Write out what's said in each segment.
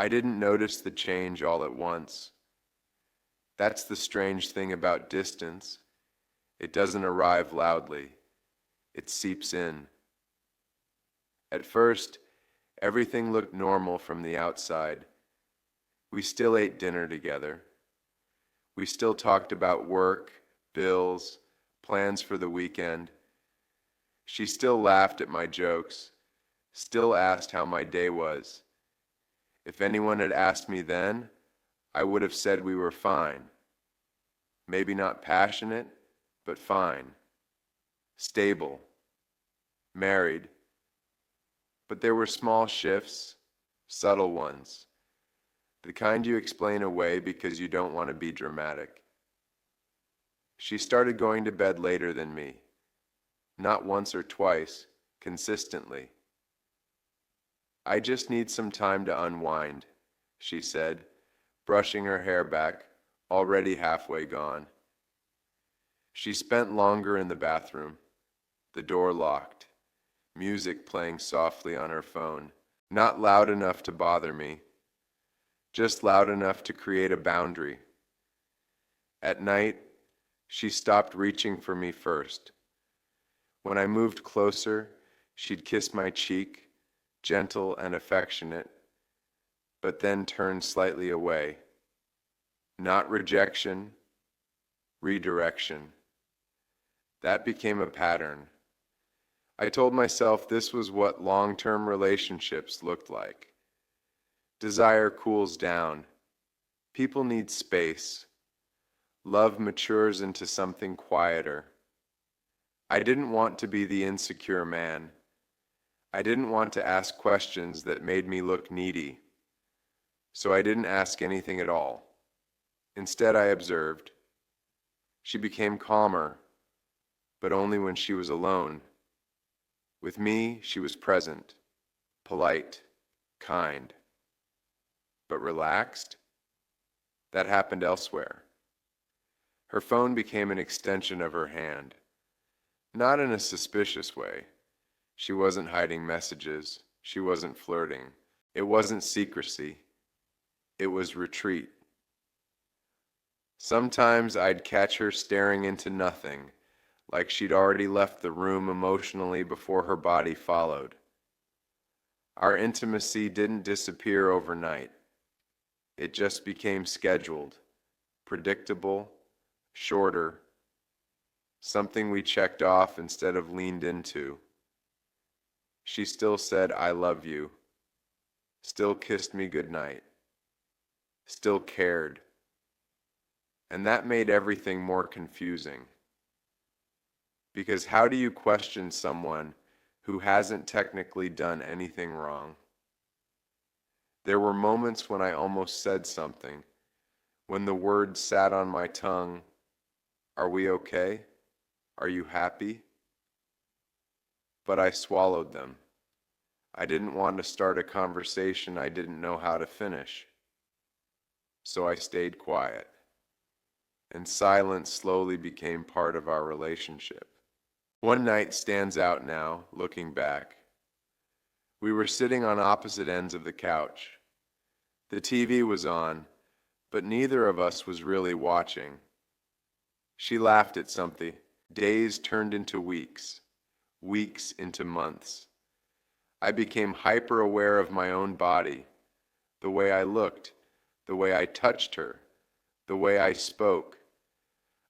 I didn't notice the change all at once. That's the strange thing about distance. It doesn't arrive loudly. It seeps in. At first, everything looked normal from the outside. We still ate dinner together. We still talked about work, bills, plans for the weekend. She still laughed at my jokes, still asked how my day was. If anyone had asked me then, I would have said we were fine. Maybe not passionate, but fine. Stable. Married. But there were small shifts, subtle ones. The kind you explain away because you don't want to be dramatic. She started going to bed later than me. Not once or twice, consistently. I just need some time to unwind, she said, brushing her hair back, already halfway gone. She spent longer in the bathroom, the door locked, music playing softly on her phone, not loud enough to bother me, just loud enough to create a boundary. At night, she stopped reaching for me first. When I moved closer, she'd kiss my cheek, gentle and affectionate, but then turned slightly away. Not rejection, redirection. That became a pattern. I told myself this was what long-term relationships looked like. Desire cools down. People need space. Love matures into something quieter. I didn't want to be the insecure man. I didn't want to ask questions that made me look needy. So I didn't ask anything at all. Instead, I observed. She became calmer, but only when she was alone. With me, she was present, polite, kind. But relaxed? That happened elsewhere. Her phone became an extension of her hand. Not in a suspicious way. She wasn't hiding messages. She wasn't flirting. It wasn't secrecy. It was retreat. Sometimes I'd catch her staring into nothing, like she'd already left the room emotionally before her body followed. Our intimacy didn't disappear overnight. It just became scheduled, predictable, shorter, something we checked off instead of leaned into. She still said, "I love you," still kissed me goodnight, still cared. And that made everything more confusing. Because how do you question someone who hasn't technically done anything wrong? There were moments when I almost said something, when the words sat on my tongue. Are we okay? Are you happy? But I swallowed them. I didn't want to start a conversation I didn't know how to finish. So I stayed quiet. And silence slowly became part of our relationship. One night stands out now, looking back. We were sitting on opposite ends of the couch. The TV was on, but neither of us was really watching. She laughed at something. Days turned into weeks, weeks into months. I became hyper-aware of my own body, the way I looked, the way I touched her, the way I spoke.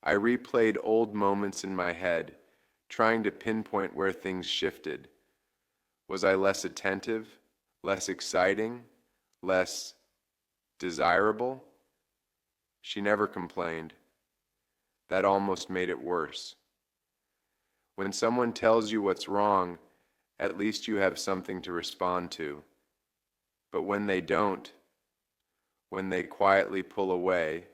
I replayed old moments in my head, trying to pinpoint where things shifted. Was I less attentive, less exciting, less desirable? She never complained. That almost made it worse. When someone tells you what's wrong, at least you have something to respond to. But when they don't, when they quietly pull away,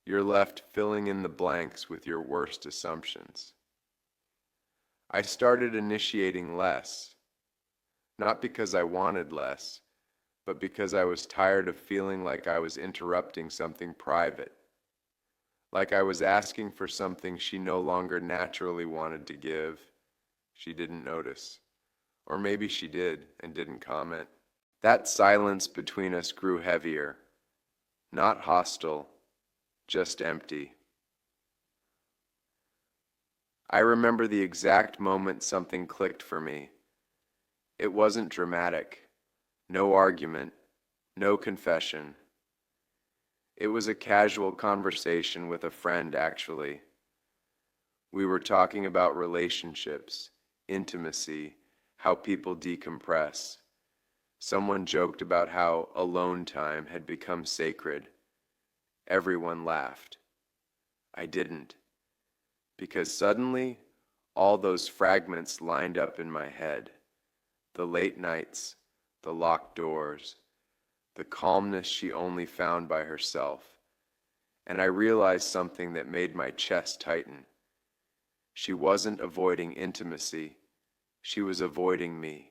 you're left filling in the blanks with your worst assumptions. I started initiating less, not because I wanted less, but because I was tired of feeling like I was interrupting something private, like I was asking for something she no longer naturally wanted to give. She didn't notice, or maybe she did and didn't comment. That silence between us grew heavier, not hostile, just empty. I remember the exact moment something clicked for me. It wasn't dramatic, no argument, no confession. It was a casual conversation with a friend, actually. We were talking about relationships, intimacy, how people decompress. Someone joked about how alone time had become sacred. Everyone laughed. I didn't, because suddenly all those fragments lined up in my head. The late nights, the locked doors, the calmness she only found by herself. And I realized something that made my chest tighten. She wasn't avoiding intimacy. She was avoiding me.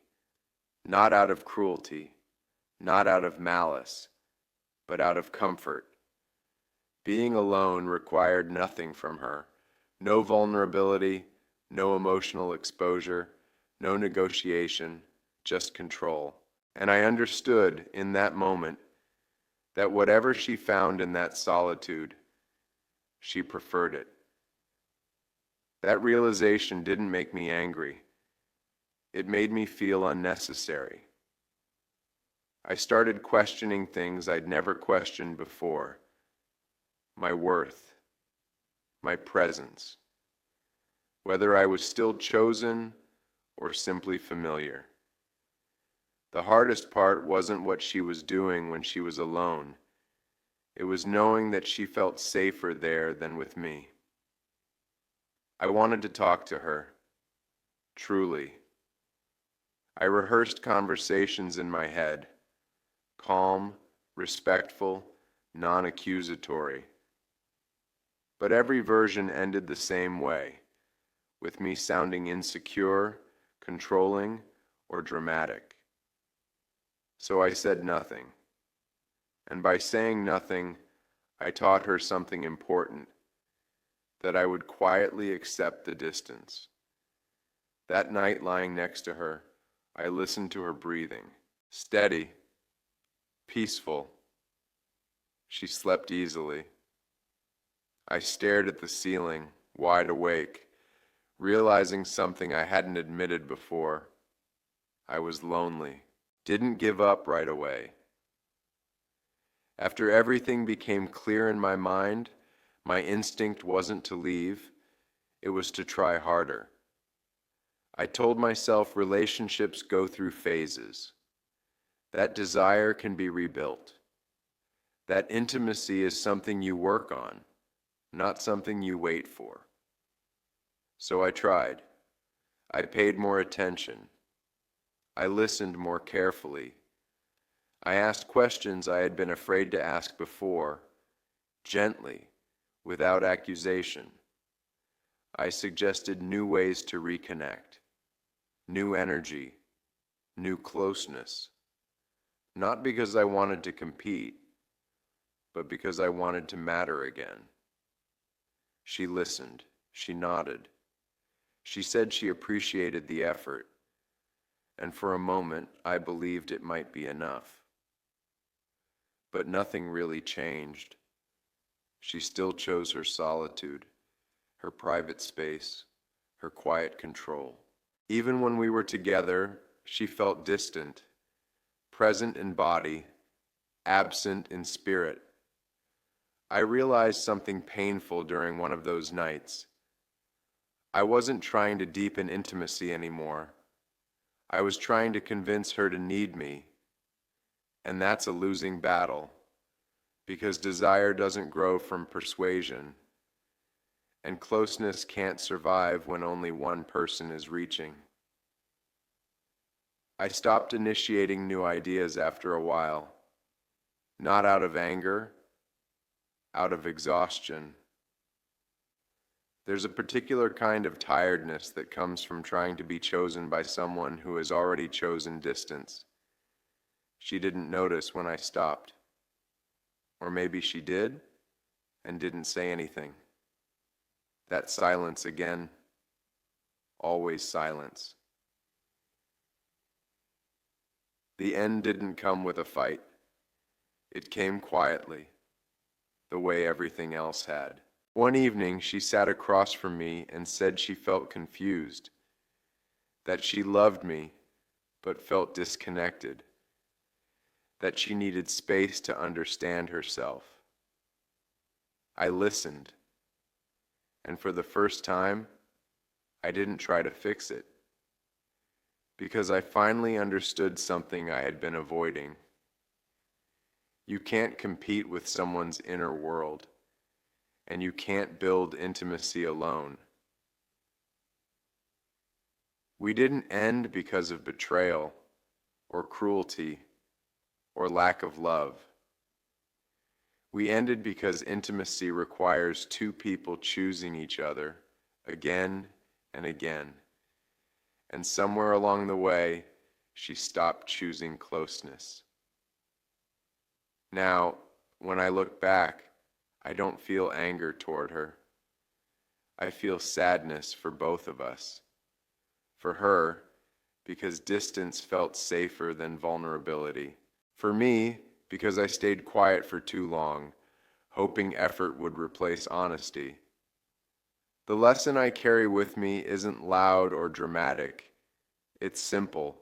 Not out of cruelty, not out of malice, but out of comfort. Being alone required nothing from her. No vulnerability, no emotional exposure, no negotiation, just control. And I understood in that moment that whatever she found in that solitude, she preferred it. That realization didn't make me angry. It made me feel unnecessary. I started questioning things I'd never questioned before. My worth, my presence, whether I was still chosen or simply familiar. The hardest part wasn't what she was doing when she was alone. It was knowing that she felt safer there than with me. I wanted to talk to her, truly. I rehearsed conversations in my head, calm, respectful, non-accusatory. But every version ended the same way, with me sounding insecure, controlling, or dramatic. So I said nothing. And by saying nothing, I taught her something important, that I would quietly accept the distance. That night lying next to her, I listened to her breathing, steady, peaceful. She slept easily. I stared at the ceiling, wide awake, realizing something I hadn't admitted before. I was lonely. Didn't give up right away. After everything became clear in my mind, my instinct wasn't to leave, it was to try harder. I told myself relationships go through phases. That desire can be rebuilt. That intimacy is something you work on, not something you wait for. So I tried. I paid more attention. I listened more carefully. I asked questions I had been afraid to ask before, gently, without accusation. I suggested new ways to reconnect, new energy, new closeness. Not because I wanted to compete, but because I wanted to matter again. She listened. She nodded. She said she appreciated the effort, and for a moment I believed it might be enough. But nothing really changed. She still chose her solitude, her private space, her quiet control. Even when we were together, she felt distant, present in body, absent in spirit. I realized something painful during one of those nights. I wasn't trying to deepen intimacy anymore. I was trying to convince her to need me. And that's a losing battle, because desire doesn't grow from persuasion, and closeness can't survive when only one person is reaching. I stopped initiating new ideas after a while, not out of anger, out of exhaustion. There's a particular kind of tiredness that comes from trying to be chosen by someone who has already chosen distance. She didn't notice when I stopped. Or maybe she did and didn't say anything. That silence again, always silence. The end didn't come with a fight. It came quietly, the way everything else had. One evening, she sat across from me and said she felt confused, that she loved me but felt disconnected, that she needed space to understand herself. I listened, and for the first time, I didn't try to fix it, because I finally understood something I had been avoiding. You can't compete with someone's inner world, and you can't build intimacy alone. We didn't end because of betrayal, or cruelty, or lack of love. We ended because intimacy requires two people choosing each other again and again. And somewhere along the way, she stopped choosing closeness. Now, when I look back, I don't feel anger toward her. I feel sadness for both of us. For her, because distance felt safer than vulnerability. For me, because I stayed quiet for too long, hoping effort would replace honesty. The lesson I carry with me isn't loud or dramatic. It's simple.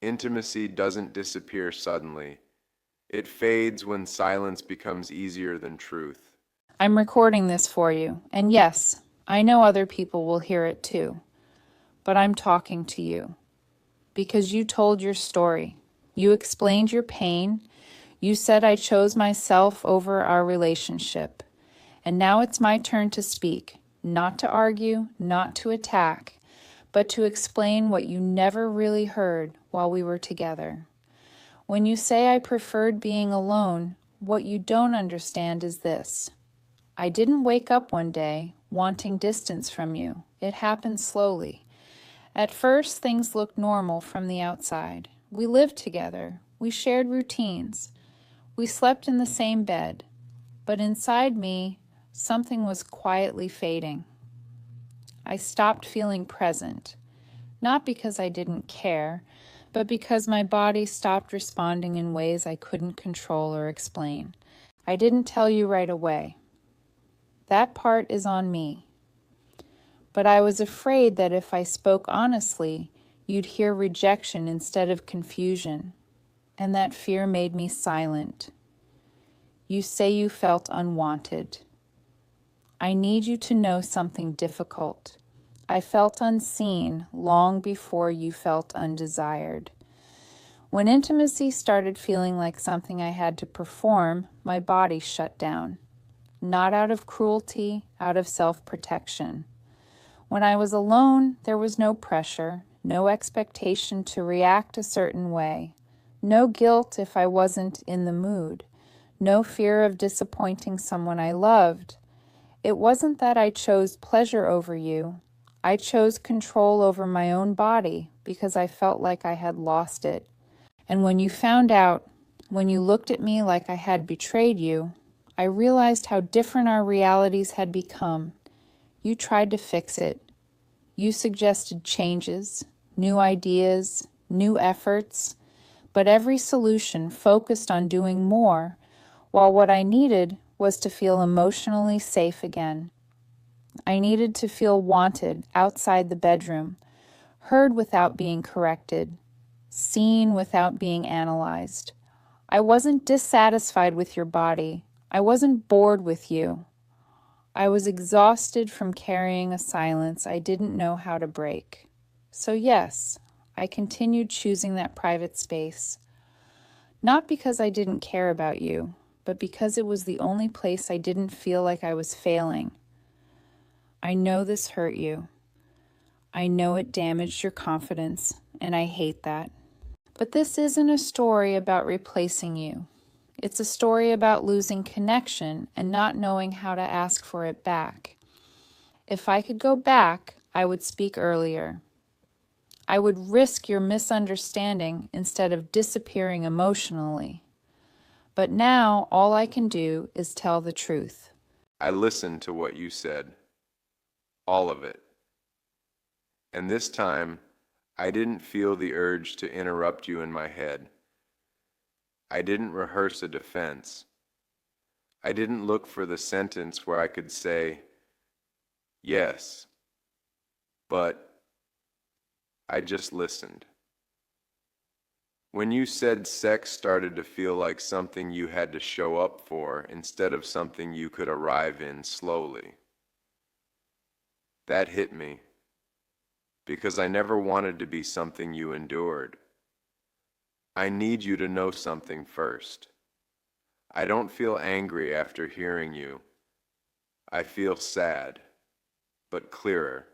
Intimacy doesn't disappear suddenly. It fades when silence becomes easier than truth. I'm recording this for you, and yes, I know other people will hear it too. But I'm talking to you because you told your story. You explained your pain. You said I chose myself over our relationship. And now it's my turn to speak, not to argue, not to attack, but to explain what you never really heard while we were together. When you say I preferred being alone, what you don't understand is this. I didn't wake up one day wanting distance from you. It happened slowly. At first, things looked normal from the outside. We lived together. We shared routines. We slept in the same bed. But inside me, something was quietly fading. I stopped feeling present, not because I didn't care, but because my body stopped responding in ways I couldn't control or explain. I didn't tell you right away. That part is on me. But I was afraid that if I spoke honestly, you'd hear rejection instead of confusion, and that fear made me silent. You say you felt unwanted. I need you to know something difficult. I felt unseen long before you felt undesired. When intimacy started feeling like something I had to perform, my body shut down. Not out of cruelty, out of self-protection. When I was alone, there was no pressure, no expectation to react a certain way, no guilt if I wasn't in the mood, no fear of disappointing someone I loved. It wasn't that I chose pleasure over you. I chose control over my own body because I felt like I had lost it. And when you found out, when you looked at me like I had betrayed you, I realized how different our realities had become. You tried to fix it. You suggested changes, new ideas, new efforts, but every solution focused on doing more, while what I needed was to feel emotionally safe again. I needed to feel wanted outside the bedroom, heard without being corrected, seen without being analyzed. I wasn't dissatisfied with your body. I wasn't bored with you. I was exhausted from carrying a silence I didn't know how to break. So yes, I continued choosing that private space. Not because I didn't care about you, but because it was the only place I didn't feel like I was failing. I know this hurt you. I know it damaged your confidence, and I hate that. But this isn't a story about replacing you. It's a story about losing connection and not knowing how to ask for it back. If I could go back, I would speak earlier. I would risk your misunderstanding instead of disappearing emotionally. But now all I can do is tell the truth. I listened to what you said, all of it. And this time, I didn't feel the urge to interrupt you in my head. I didn't rehearse a defense. I didn't look for the sentence where I could say, yes, but I just listened. When you said sex started to feel like something you had to show up for instead of something you could arrive in slowly, that hit me, because I never wanted to be something you endured. I need you to know something first. I don't feel angry after hearing you. I feel sad, but clearer.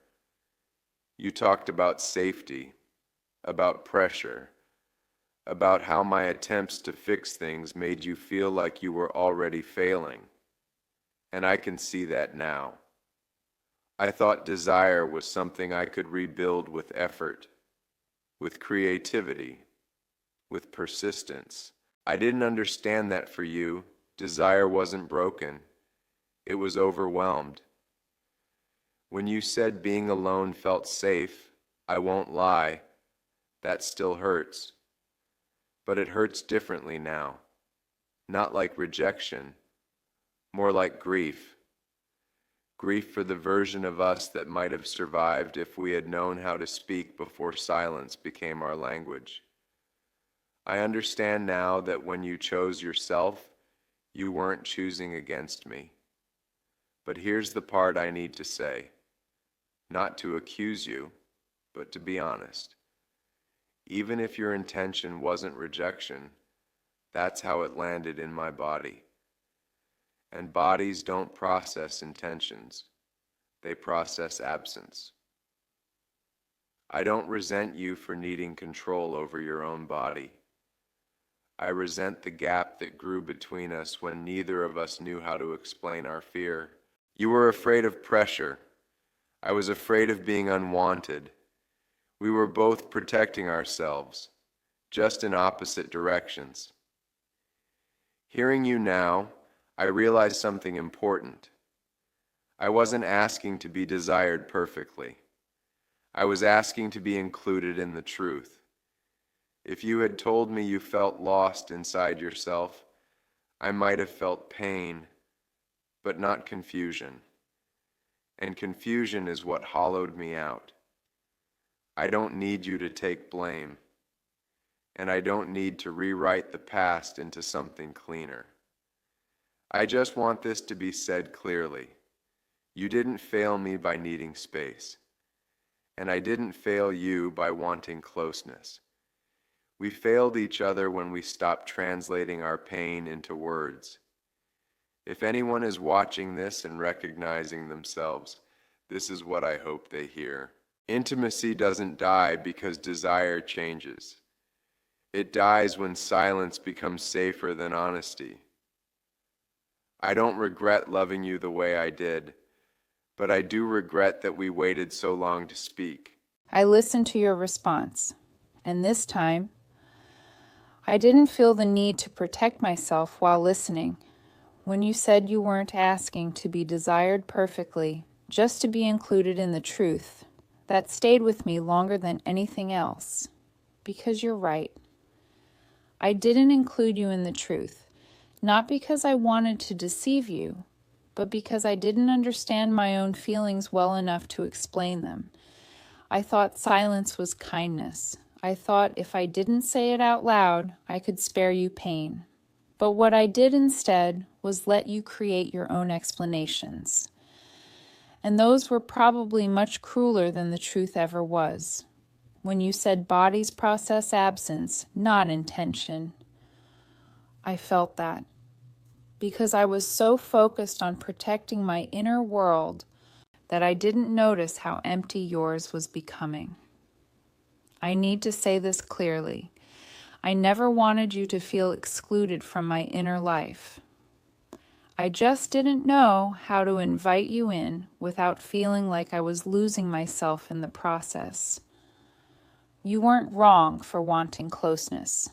You talked about safety, about pressure, about how my attempts to fix things made you feel like you were already failing. And I can see that now. I thought desire was something I could rebuild with effort, with creativity, with persistence. I didn't understand that for you. Desire wasn't broken. It was overwhelmed. When you said being alone felt safe, I won't lie, that still hurts. But it hurts differently now. Not like rejection, more like grief. Grief for the version of us that might have survived if we had known how to speak before silence became our language. I understand now that when you chose yourself, you weren't choosing against me. But here's the part I need to say. Not to accuse you, but to be honest. Even if your intention wasn't rejection, that's how it landed in my body. And bodies don't process intentions. They process absence. I don't resent you for needing control over your own body. I resent the gap that grew between us when neither of us knew how to explain our fear. You were afraid of pressure. I was afraid of being unwanted. We were both protecting ourselves, just in opposite directions. Hearing you now, I realize something important. I wasn't asking to be desired perfectly. I was asking to be included in the truth. If you had told me you felt lost inside yourself, I might have felt pain, but not confusion. And confusion is what hollowed me out. I don't need you to take blame, and I don't need to rewrite the past into something cleaner. I just want this to be said clearly. You didn't fail me by needing space, and I didn't fail you by wanting closeness. We failed each other when we stopped translating our pain into words. If anyone is watching this and recognizing themselves, this is what I hope they hear. Intimacy doesn't die because desire changes. It dies when silence becomes safer than honesty. I don't regret loving you the way I did, but I do regret that we waited so long to speak. I listened to your response, and this time, I didn't feel the need to protect myself while listening. When you said you weren't asking to be desired perfectly, just to be included in the truth, that stayed with me longer than anything else. Because you're right. I didn't include you in the truth, not because I wanted to deceive you, but because I didn't understand my own feelings well enough to explain them. I thought silence was kindness. I thought if I didn't say it out loud, I could spare you pain. But what I did instead was let you create your own explanations. And those were probably much crueler than the truth ever was. When you said bodies process absence, not intention, I felt that. Because I was so focused on protecting my inner world that I didn't notice how empty yours was becoming. I need to say this clearly. I never wanted you to feel excluded from my inner life. I just didn't know how to invite you in without feeling like I was losing myself in the process. You weren't wrong for wanting closeness,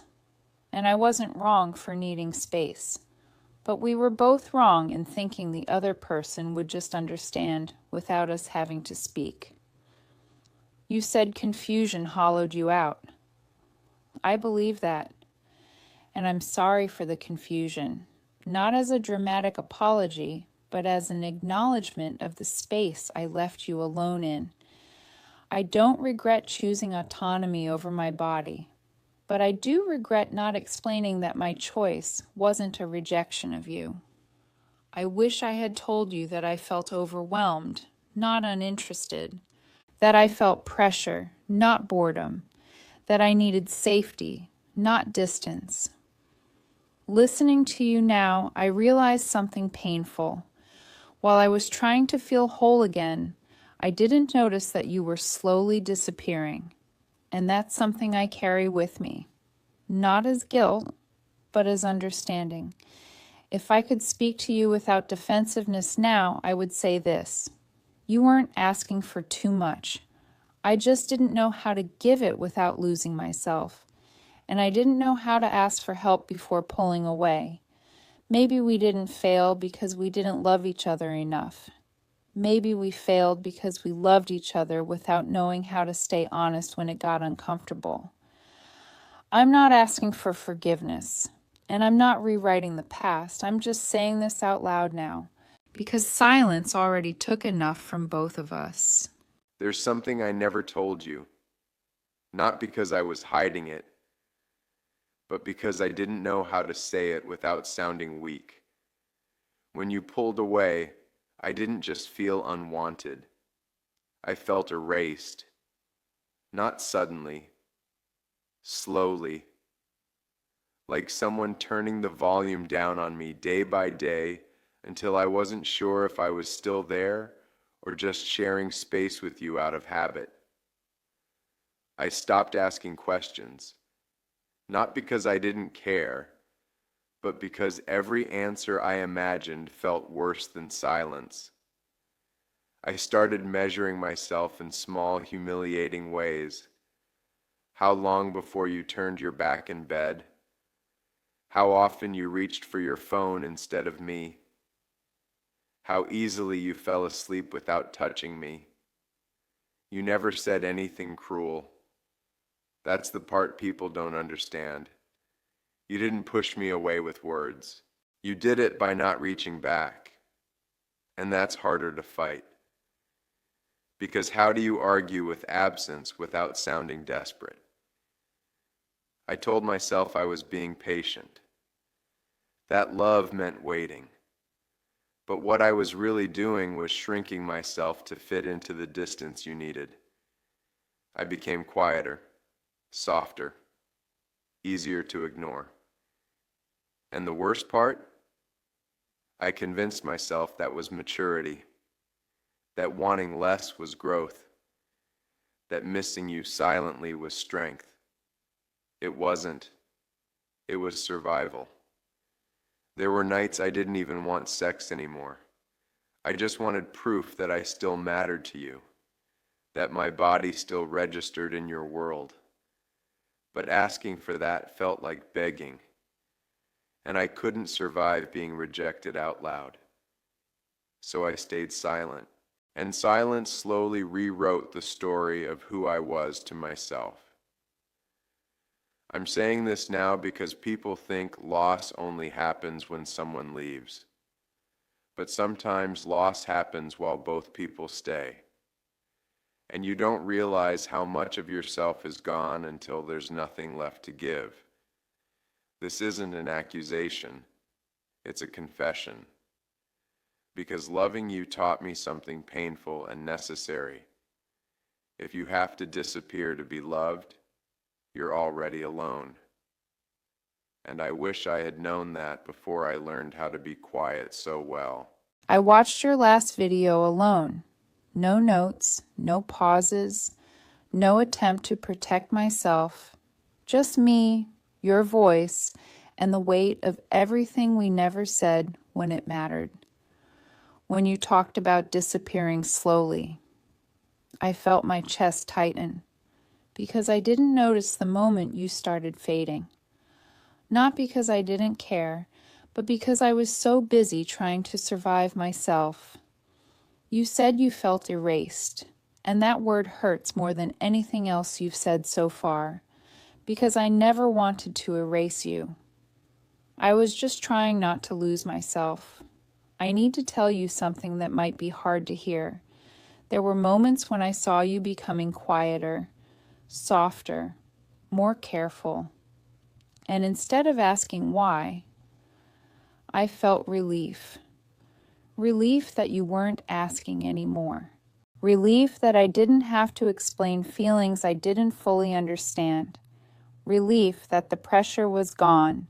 and I wasn't wrong for needing space. But we were both wrong in thinking the other person would just understand without us having to speak. You said confusion hollowed you out. I believe that, and I'm sorry for the confusion, not as a dramatic apology, but as an acknowledgement of the space I left you alone in. I don't regret choosing autonomy over my body, but I do regret not explaining that my choice wasn't a rejection of you. I wish I had told you that I felt overwhelmed, not uninterested, that I felt pressure, not boredom, that I needed safety, not distance. Listening to you now, I realized something painful. While I was trying to feel whole again, I didn't notice that you were slowly disappearing, and that's something I carry with me, not as guilt, but as understanding. If I could speak to you without defensiveness now, I would say this: you weren't asking for too much. I just didn't know how to give it without losing myself, and I didn't know how to ask for help before pulling away. Maybe we didn't fail because we didn't love each other enough. Maybe we failed because we loved each other without knowing how to stay honest when it got uncomfortable. I'm not asking for forgiveness, and I'm not rewriting the past. I'm just saying this out loud now, because silence already took enough from both of us. There's something I never told you, not because I was hiding it, but because I didn't know how to say it without sounding weak. When you pulled away, I didn't just feel unwanted. I felt erased. Not suddenly, slowly, like someone turning the volume down on me day by day until I wasn't sure if I was still there or just sharing space with you out of habit. I stopped asking questions, not because I didn't care, but because every answer I imagined felt worse than silence. I started measuring myself in small, humiliating ways. How long before you turned your back in bed? How often you reached for your phone instead of me? How easily you fell asleep without touching me. You never said anything cruel. That's the part people don't understand. You didn't push me away with words. You did it by not reaching back. And that's harder to fight. Because how do you argue with absence without sounding desperate? I told myself I was being patient. That love meant waiting. But what I was really doing was shrinking myself to fit into the distance you needed. I became quieter, softer, easier to ignore. And the worst part? I convinced myself that was maturity, that wanting less was growth, that missing you silently was strength. It wasn't. It was survival. There were nights I didn't even want sex anymore. I just wanted proof that I still mattered to you, that my body still registered in your world. But asking for that felt like begging, and I couldn't survive being rejected out loud. So I stayed silent, and silence slowly rewrote the story of who I was to myself. I'm saying this now because people think loss only happens when someone leaves. But sometimes loss happens while both people stay. And you don't realize how much of yourself is gone until there's nothing left to give. This isn't an accusation, it's a confession. Because loving you taught me something painful and necessary. If you have to disappear to be loved, you're already alone. And I wish I had known that before I learned how to be quiet so well. I watched your last video alone. No notes, no pauses, no attempt to protect myself. Just me, your voice, and the weight of everything we never said when it mattered. When you talked about disappearing slowly, I felt my chest tighten, because I didn't notice the moment you started fading. Not because I didn't care, but because I was so busy trying to survive myself. You said you felt erased, And that word hurts more than anything else you've said so far, because I never wanted to erase you. I was just trying not to lose myself. I need to tell you something that might be hard to hear. There were moments when I saw you becoming quieter, softer, more careful. And instead of asking why, I felt relief. Relief that you weren't asking anymore. Relief that I didn't have to explain feelings I didn't fully understand. Relief that the pressure was gone.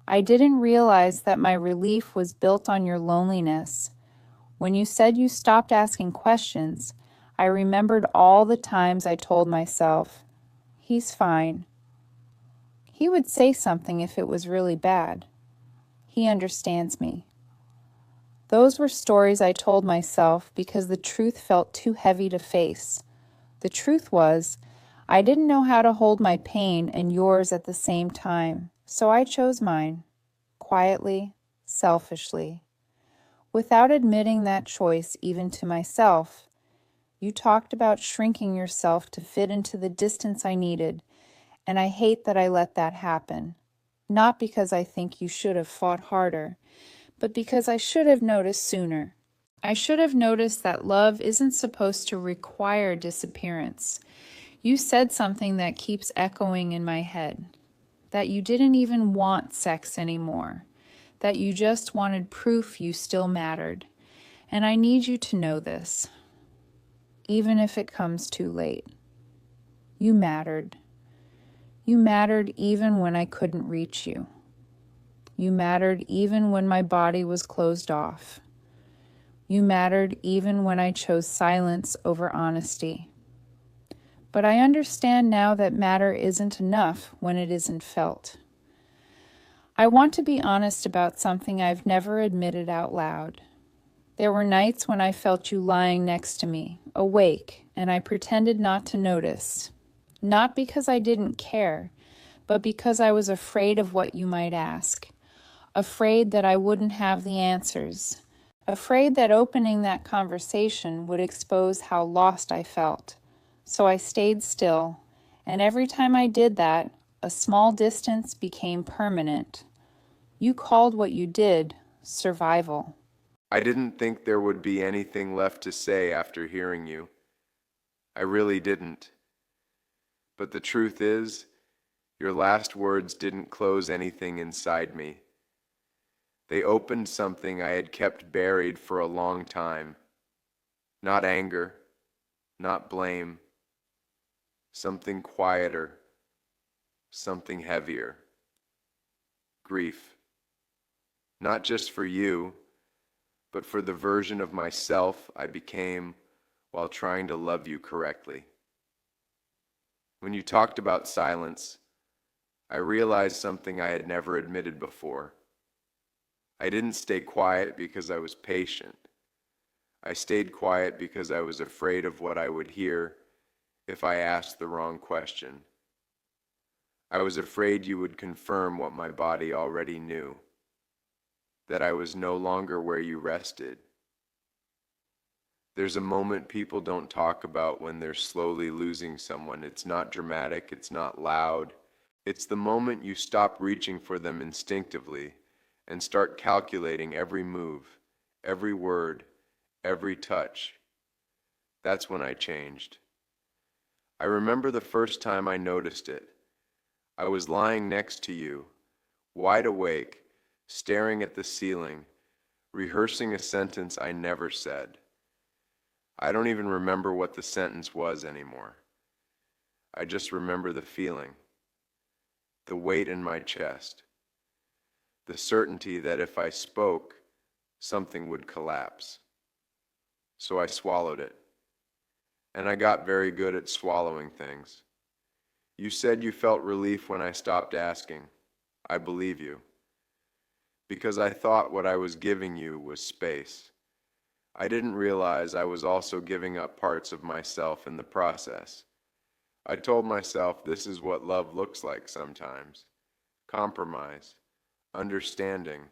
I didn't realize that my relief was built on your loneliness. When you said you stopped asking questions, I remembered all the times I told myself, "He's fine. He would say something if it was really bad. He understands me." Those were stories I told myself because the truth felt too heavy to face. The truth was, I didn't know how to hold my pain and yours at the same time, so I chose mine, quietly, selfishly. Without admitting that choice even to myself, you talked about shrinking yourself to fit into the distance I needed, and I hate that I let that happen. Not because I think you should have fought harder, but because I should have noticed sooner. I should have noticed that love isn't supposed to require disappearance. You said something that keeps echoing in my head, that you didn't even want sex anymore, that you just wanted proof you still mattered. And I need you to know this, even if it comes too late. You mattered. You mattered even when I couldn't reach you. You mattered even when my body was closed off. You mattered even when I chose silence over honesty. But I understand now that matter isn't enough when it isn't felt. I want to be honest about something I've never admitted out loud. There were nights when I felt you lying next to me, awake, and I pretended not to notice. Not because I didn't care, but because I was afraid of what you might ask. Afraid that I wouldn't have the answers. Afraid that opening that conversation would expose how lost I felt. So I stayed still, and every time I did that, a small distance became permanent. You called what you did survival. I didn't think there would be anything left to say after hearing you. I really didn't. But the truth is, your last words didn't close anything inside me. They opened something I had kept buried for a long time. Not anger, not blame. Something quieter, something heavier. Grief. Not just for you, but for the version of myself I became while trying to love you correctly. When you talked about silence, I realized something I had never admitted before. I didn't stay quiet because I was patient. I stayed quiet because I was afraid of what I would hear if I asked the wrong question. I was afraid you would confirm what my body already knew, that I was no longer where you rested. There's a moment people don't talk about when they're slowly losing someone. It's not dramatic, it's not loud. It's the moment you stop reaching for them instinctively and start calculating every move, every word, every touch. That's when I changed. I remember the first time I noticed it. I was lying next to you, wide awake, staring at the ceiling, rehearsing a sentence I never said. I don't even remember what the sentence was anymore. I just remember the feeling, the weight in my chest, the certainty that if I spoke, something would collapse. So I swallowed it. And I got very good at swallowing things. You said you felt relief when I stopped asking. I believe you. Because I thought what I was giving you was space. I didn't realize I was also giving up parts of myself in the process. I told myself this is what love looks like sometimes. Compromise, understanding,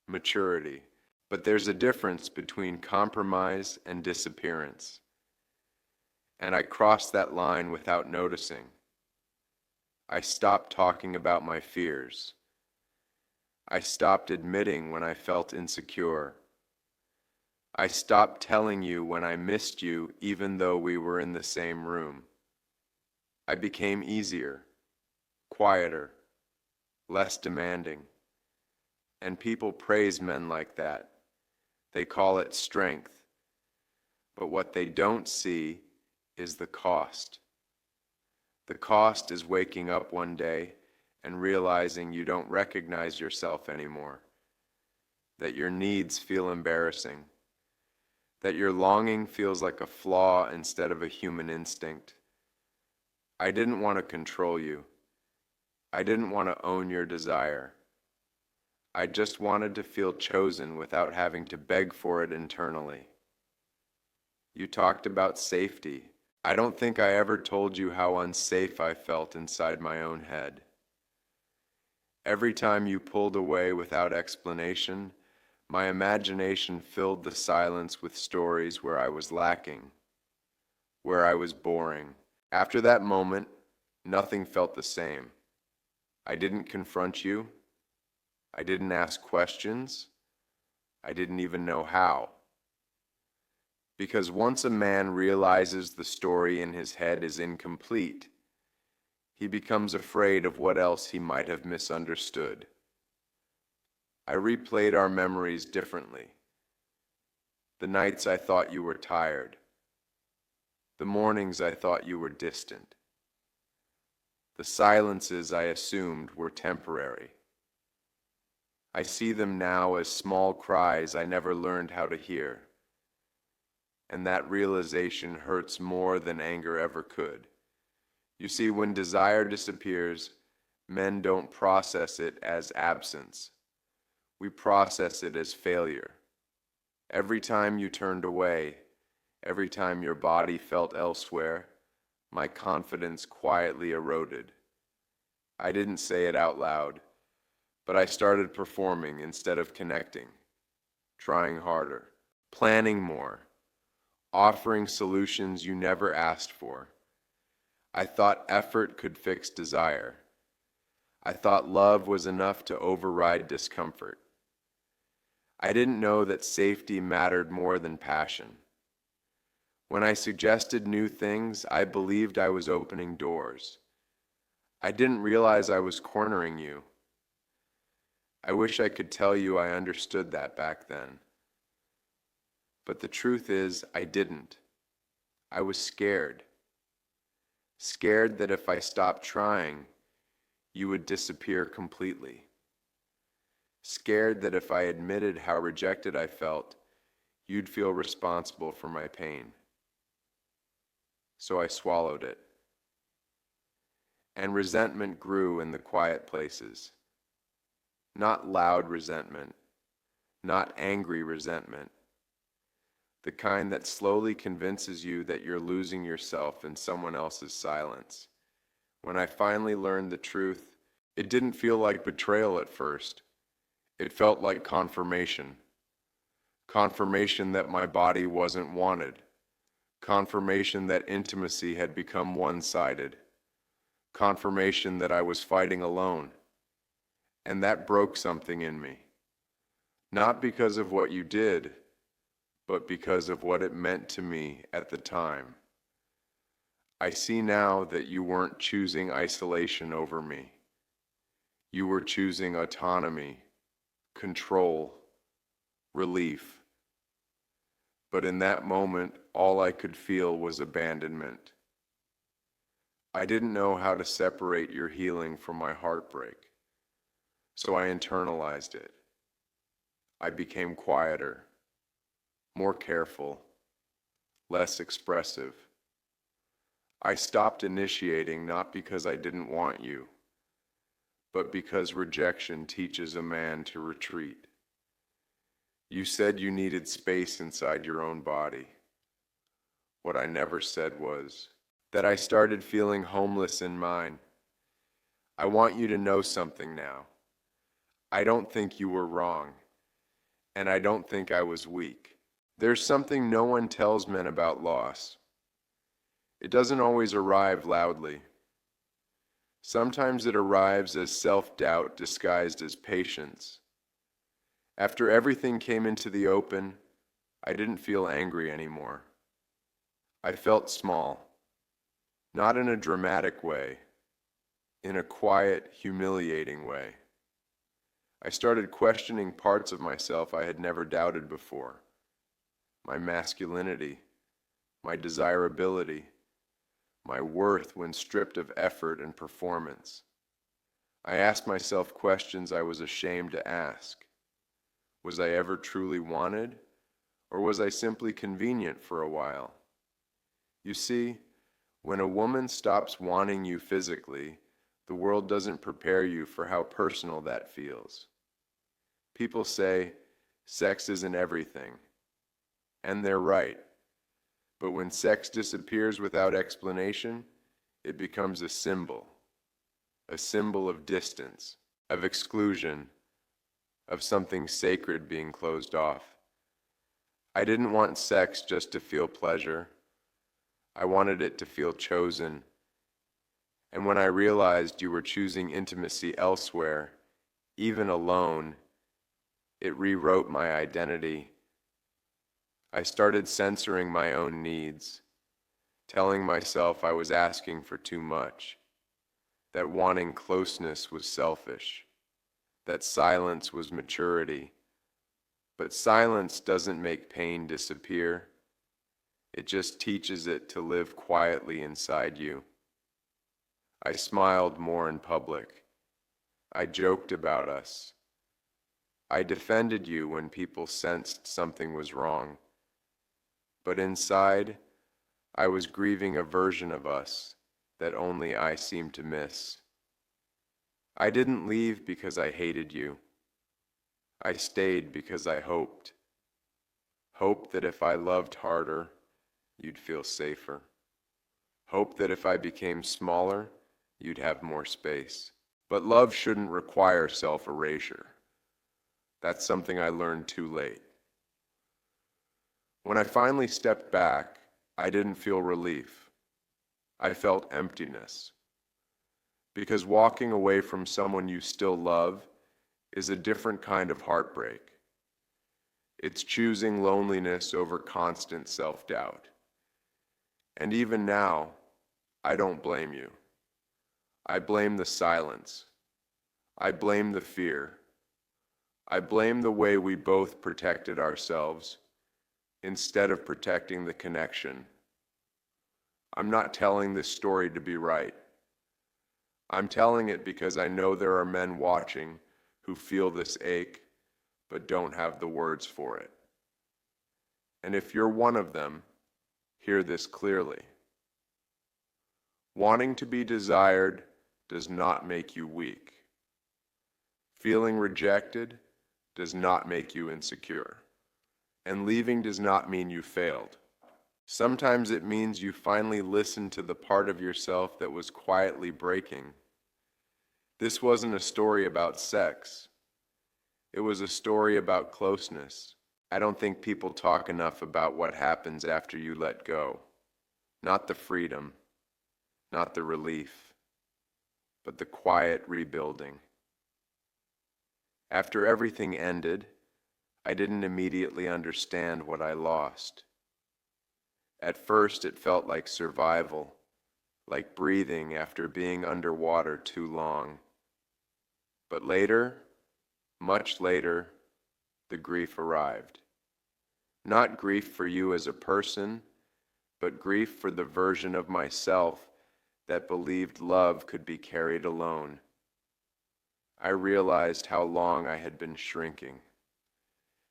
maturity. But there's a difference between compromise and disappearance. and I crossed that line without noticing. I stopped talking about my fears. I stopped admitting when I felt insecure. I stopped telling you when I missed you even though we were in the same room. I became easier, quieter, less demanding. And people praise men like that. They call it strength. But what they don't see is the cost. The cost is waking up one day and realizing you don't recognize yourself anymore, that your needs feel embarrassing, that your longing feels like a flaw instead of a human instinct. I didn't want to control you. I didn't want to own your desire. I just wanted to feel chosen without having to beg for it internally. You talked about safety. I don't think I ever told you how unsafe I felt inside my own head. Every time you pulled away without explanation, my imagination filled the silence with stories where I was lacking, where I was boring. After that moment, nothing felt the same. I didn't confront you. I didn't ask questions. I didn't even know how. Because once a man realizes the story in his head is incomplete, he becomes afraid of what else he might have misunderstood. I replayed our memories differently. The nights I thought you were tired. The mornings I thought you were distant. The silences I assumed were temporary. I see them now as small cries I never learned how to hear. And that realization hurts more than anger ever could. You see, when desire disappears, men don't process it as absence. We process it as failure. Every time you turned away, every time your body felt elsewhere, my confidence quietly eroded. I didn't say it out loud, but I started performing instead of connecting, trying harder, planning more, offering solutions you never asked for. I thought effort could fix desire. I thought love was enough to override discomfort. I didn't know that safety mattered more than passion. When I suggested new things, I believed I was opening doors. I didn't realize I was cornering you. I wish I could tell you I understood that back then. But the truth is, I didn't. I was scared. Scared that if I stopped trying, you would disappear completely. Scared that if I admitted how rejected I felt, you'd feel responsible for my pain. So I swallowed it. And resentment grew in the quiet places. Not loud resentment, not angry resentment. The kind that slowly convinces you that you're losing yourself in someone else's silence. When I finally learned the truth, it didn't feel like betrayal at first. It felt like confirmation. Confirmation that my body wasn't wanted. Confirmation that intimacy had become one-sided. Confirmation that I was fighting alone. And that broke something in me. Not because of what you did, but because of what it meant to me at the time. I see now that you weren't choosing isolation over me. You were choosing autonomy, control, relief. But in that moment, all I could feel was abandonment. I didn't know how to separate your healing from my heartbreak, so I internalized it. I became quieter, more careful, less expressive. I stopped initiating not because I didn't want you, but because rejection teaches a man to retreat. You said you needed space inside your own body. What I never said was that I started feeling homeless in mine. I want you to know something now. I don't think you were wrong, and I don't think I was weak. There's something no one tells men about loss. It doesn't always arrive loudly. Sometimes it arrives as self-doubt disguised as patience. After everything came into the open, I didn't feel angry anymore. I felt small, not in a dramatic way, in a quiet, humiliating way. I started questioning parts of myself I had never doubted before. My masculinity, my desirability, my worth when stripped of effort and performance. I asked myself questions I was ashamed to ask. Was I ever truly wanted, or was I simply convenient for a while? You see, when a woman stops wanting you physically, the world doesn't prepare you for how personal that feels. People say, sex isn't everything. And they're right. But when sex disappears without explanation, it becomes a symbol of distance, of exclusion, of something sacred being closed off. I didn't want sex just to feel pleasure. I wanted it to feel chosen. And when I realized you were choosing intimacy elsewhere, even alone, it rewrote my identity. I started censoring my own needs, telling myself I was asking for too much, that wanting closeness was selfish, that silence was maturity. But silence doesn't make pain disappear. It just teaches it to live quietly inside you. I smiled more in public. I joked about us. I defended you when people sensed something was wrong. But inside, I was grieving a version of us that only I seemed to miss. I didn't leave because I hated you. I stayed because I hoped. Hoped that if I loved harder, you'd feel safer. Hoped that if I became smaller, you'd have more space. But love shouldn't require self-erasure. That's something I learned too late. When I finally stepped back, I didn't feel relief. I felt emptiness. Because walking away from someone you still love is a different kind of heartbreak. It's choosing loneliness over constant self-doubt. And even now, I don't blame you. I blame the silence. I blame the fear. I blame the way we both protected ourselves instead of protecting the connection. I'm not telling this story to be right. I'm telling it because I know there are men watching who feel this ache but don't have the words for it. And if you're one of them, hear this clearly. Wanting to be desired does not make you weak. Feeling rejected does not make you insecure. And leaving does not mean you failed. Sometimes it means you finally listened to the part of yourself that was quietly breaking. This wasn't a story about sex. It was a story about closeness. I don't think people talk enough about what happens after you let go. Not the freedom, not the relief, but the quiet rebuilding. After everything ended, I didn't immediately understand what I lost. At first, it felt like survival, like breathing after being underwater too long. But later, much later, the grief arrived. Not grief for you as a person, but grief for the version of myself that believed love could be carried alone. I realized how long I had been shrinking,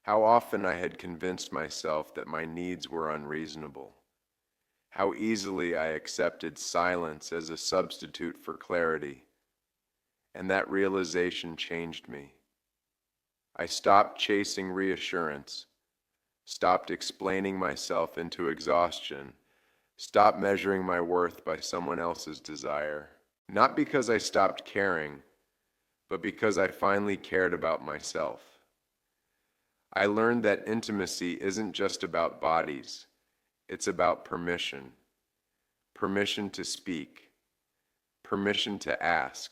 how often I had convinced myself that my needs were unreasonable, how easily I accepted silence as a substitute for clarity, and that realization changed me. I stopped chasing reassurance, stopped explaining myself into exhaustion, stopped measuring my worth by someone else's desire. Not because I stopped caring, but because I finally cared about myself. I learned that intimacy isn't just about bodies, it's about permission. permission to speak, permission to ask,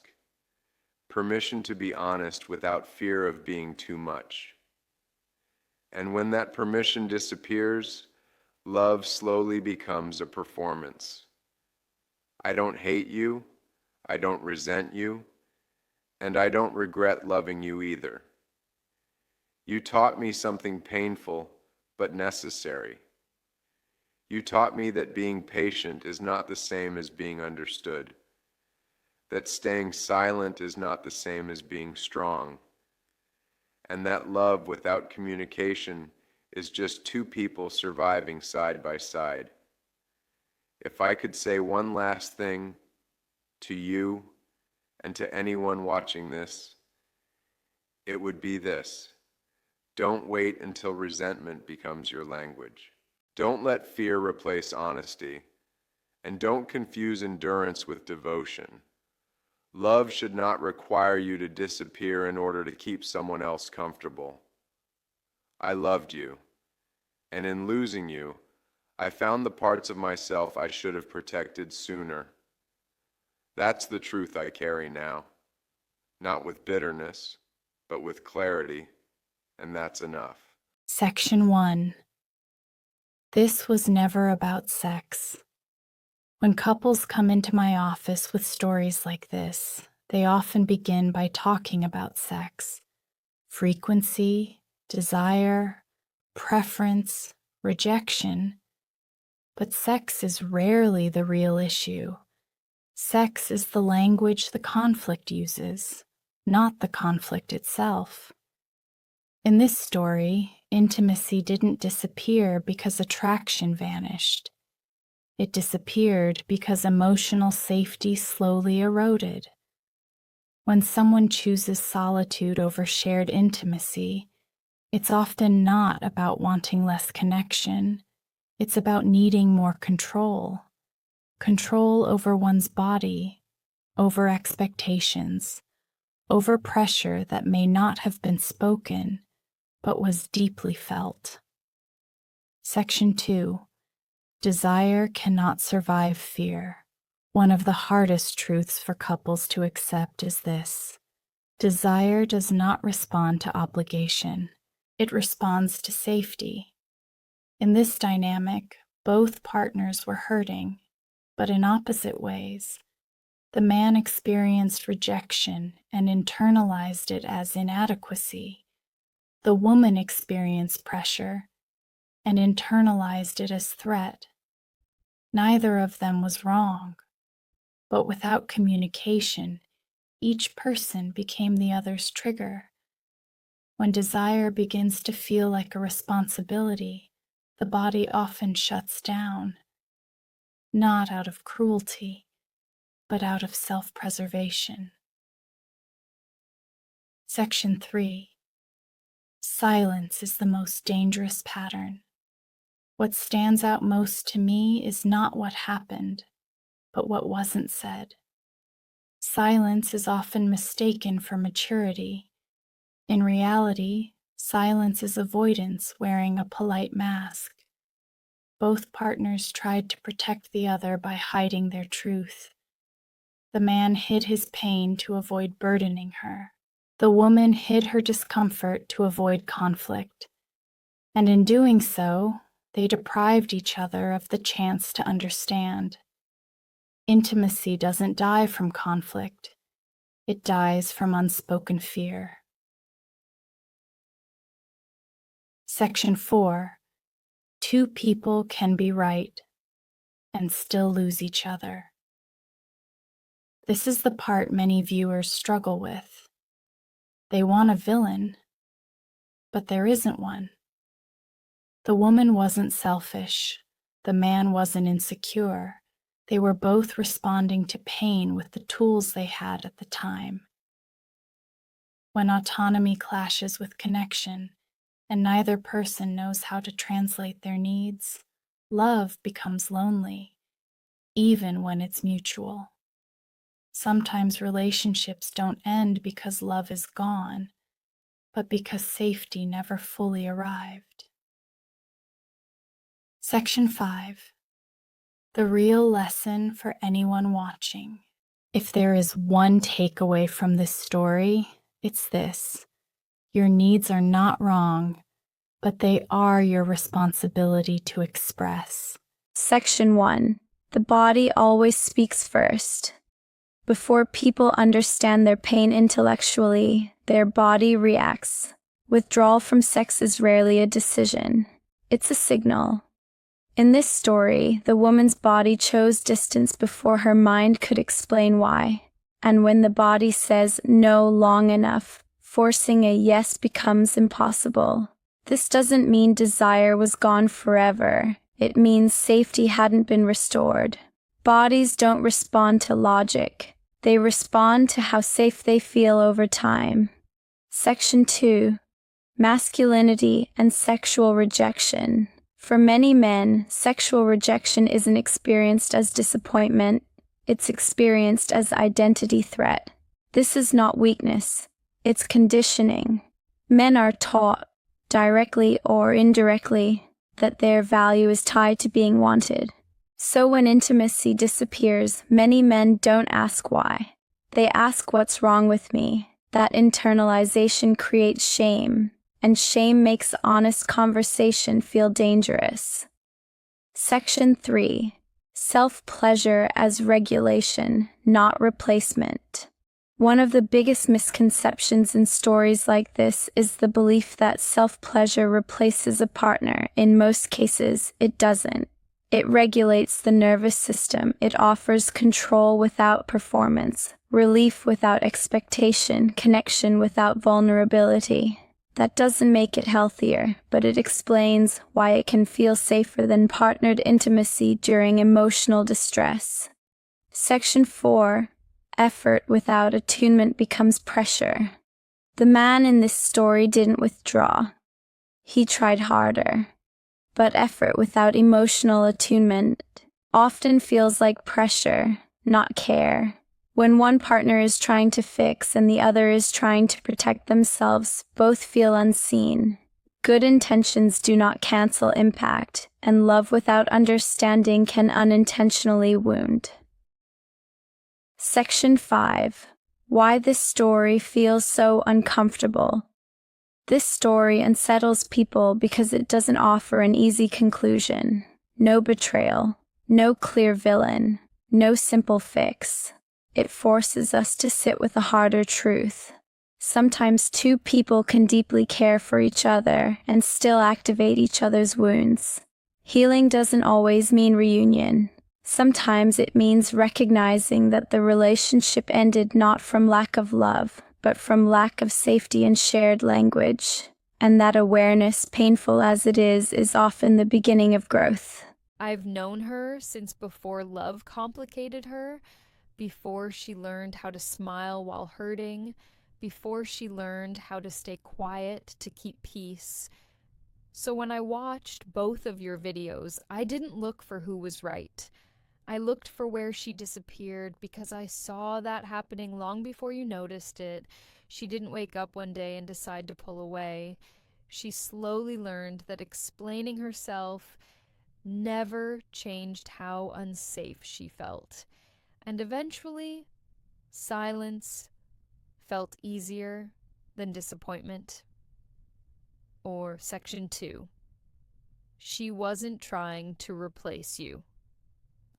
permission to be honest without fear of being too much. And when that permission disappears, love slowly becomes a performance. I don't hate you, I don't resent you, and I don't regret loving you either. You taught me something painful but necessary. You taught me that being patient is not the same as being understood, that staying silent is not the same as being strong, and that love without communication is just two people surviving side by side. If I could say one last thing to you and to anyone watching this, it would be this. Don't wait until resentment becomes your language. Don't let fear replace honesty, and don't confuse endurance with devotion. Love should not require you to disappear in order to keep someone else comfortable. I loved you, and in losing you, I found the parts of myself I should have protected sooner. That's the truth I carry now, not with bitterness, but with clarity, and that's enough. Section 1. This was never about sex. When couples come into my office with stories like this, they often begin by talking about sex, frequency, desire, preference, rejection. But sex is rarely the real issue. Sex is the language the conflict uses, not the conflict itself. In this story, intimacy didn't disappear because attraction vanished. It disappeared because emotional safety slowly eroded. When someone chooses solitude over shared intimacy, it's often not about wanting less connection. It's about needing more control. Control over one's body, over expectations, over pressure that may not have been spoken, but was deeply felt. Section 2. Desire cannot survive fear. One of the hardest truths for couples to accept is this. Desire does not respond to obligation. It responds to safety. In this dynamic, both partners were hurting, but in opposite ways. The man experienced rejection and internalized it as inadequacy. The woman experienced pressure and internalized it as threat. Neither of them was wrong, but without communication, each person became the other's trigger. When desire begins to feel like a responsibility, the body often shuts down, not out of cruelty, but out of self-preservation. Section 3. Silence is the most dangerous pattern. What stands out most to me is not what happened, but what wasn't said. Silence is often mistaken for maturity. In reality, silence is avoidance wearing a polite mask. Both partners tried to protect the other by hiding their truth. The man hid his pain to avoid burdening her. The woman hid her discomfort to avoid conflict. And in doing so, they deprived each other of the chance to understand. Intimacy doesn't die from conflict. It dies from unspoken fear. Section 4. Two people can be right and still lose each other. This is the part many viewers struggle with. They want a villain, but there isn't one. The woman wasn't selfish. The man wasn't insecure. They were both responding to pain with the tools they had at the time. When autonomy clashes with connection, and neither person knows how to translate their needs, love becomes lonely, even when it's mutual. Sometimes relationships don't end because love is gone, but because safety never fully arrived. Section 5. The real lesson for anyone watching. If there is one takeaway from this story, it's this. Your needs are not wrong, but they are your responsibility to express. Section 1. The body always speaks first. Before people understand their pain intellectually, their body reacts. Withdrawal from sex is rarely a decision. It's a signal. In this story, the woman's body chose distance before her mind could explain why. And when the body says no long enough, forcing a yes becomes impossible. This doesn't mean desire was gone forever. It means safety hadn't been restored. Bodies don't respond to logic. They respond to how safe they feel over time. Section 2. Masculinity and sexual rejection. For many men, sexual rejection isn't experienced as disappointment. It's experienced as identity threat. This is not weakness. It's conditioning. Men are taught, directly or indirectly, that their value is tied to being wanted. So when intimacy disappears, many men don't ask why. They ask what's wrong with me. That internalization creates shame, and shame makes honest conversation feel dangerous. Section 3. Self-pleasure as regulation, not replacement. One of the biggest misconceptions in stories like this is the belief that self-pleasure replaces a partner. In most cases, it doesn't. It regulates the nervous system. It offers control without performance, relief without expectation, connection without vulnerability. That doesn't make it healthier, but it explains why it can feel safer than partnered intimacy during emotional distress. Section 4. Effort without attunement becomes pressure. The man in this story didn't withdraw. He tried harder. But effort without emotional attunement often feels like pressure, not care. When one partner is trying to fix and the other is trying to protect themselves, both feel unseen. Good intentions do not cancel impact, and love without understanding can unintentionally wound. Section 5. Why this story feels so uncomfortable. This story unsettles people because it doesn't offer an easy conclusion. No betrayal, no clear villain, no simple fix. It forces us to sit with a harder truth. Sometimes two people can deeply care for each other and still activate each other's wounds. Healing doesn't always mean reunion. Sometimes it means recognizing that the relationship ended not from lack of love, but from lack of safety and shared language. And that awareness, painful as it is often the beginning of growth. I've known her since before love complicated her, before she learned how to smile while hurting, before she learned how to stay quiet to keep peace. So when I watched both of your videos, I didn't look for who was right. I looked for where she disappeared because I saw that happening long before you noticed it. She didn't wake up one day and decide to pull away. She slowly learned that explaining herself never changed how unsafe she felt. And eventually, silence felt easier than disappointment. Or Section 2. She wasn't trying to replace you.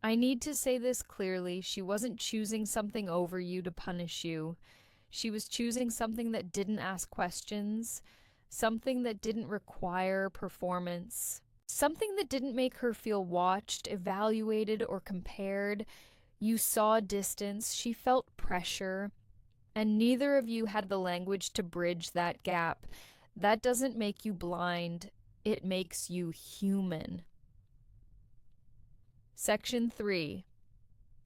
I need to say this clearly. She wasn't choosing something over you to punish you. She was choosing something that didn't ask questions, something that didn't require performance, something that didn't make her feel watched, evaluated, or compared. You saw distance, she felt pressure, and neither of you had the language to bridge that gap. That doesn't make you blind, it makes you human. Section 3.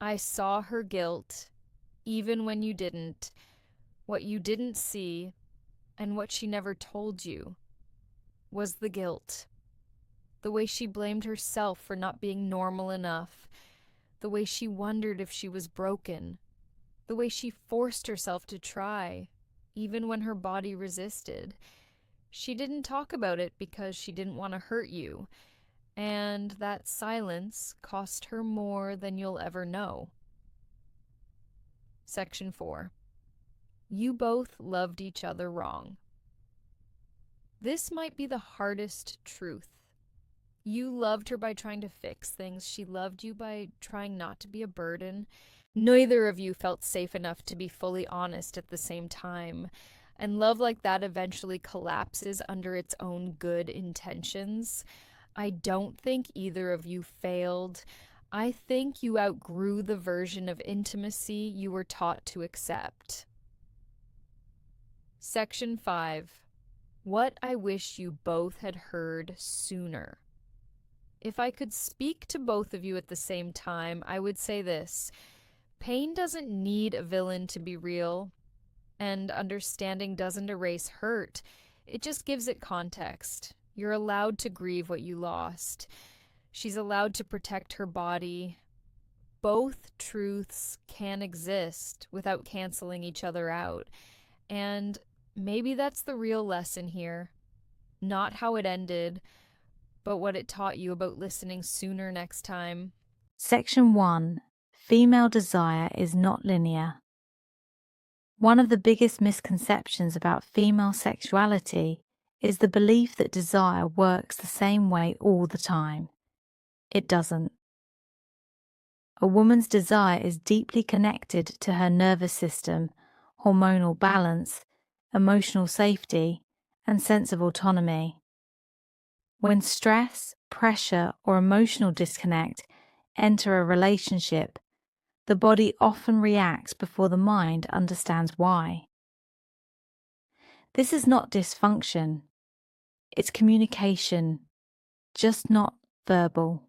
I saw her guilt, even when you didn't. What you didn't see, and what she never told you, was the guilt. The way she blamed herself for not being normal enough. The way she wondered if she was broken. The way she forced herself to try, even when her body resisted. She didn't talk about it because she didn't want to hurt you. and that silence cost her more than you'll ever know. Section 4. You both loved each other wrong. This might be the hardest truth. You loved her by trying to fix things. She loved you by trying not to be a burden. Neither of you felt safe enough to be fully honest at the same time. And love like that eventually collapses under its own good intentions. I don't think either of you failed. I think you outgrew the version of intimacy you were taught to accept. Section 5. What I wish you both had heard sooner. If I could speak to both of you at the same time, I would say this. Pain doesn't need a villain to be real, and understanding doesn't erase hurt. It just gives it context. You're allowed to grieve what you lost. She's allowed to protect her body. Both truths can exist without canceling each other out. And maybe that's the real lesson here. Not how it ended, but what it taught you about listening sooner next time. Section 1. Female desire is not linear. One of the biggest misconceptions about female sexuality is the belief that desire works the same way all the time. It doesn't. A woman's desire is deeply connected to her nervous system, hormonal balance, emotional safety, and sense of autonomy. When stress, pressure, or emotional disconnect enter a relationship, the body often reacts before the mind understands why. This is not dysfunction. It's communication, just not verbal.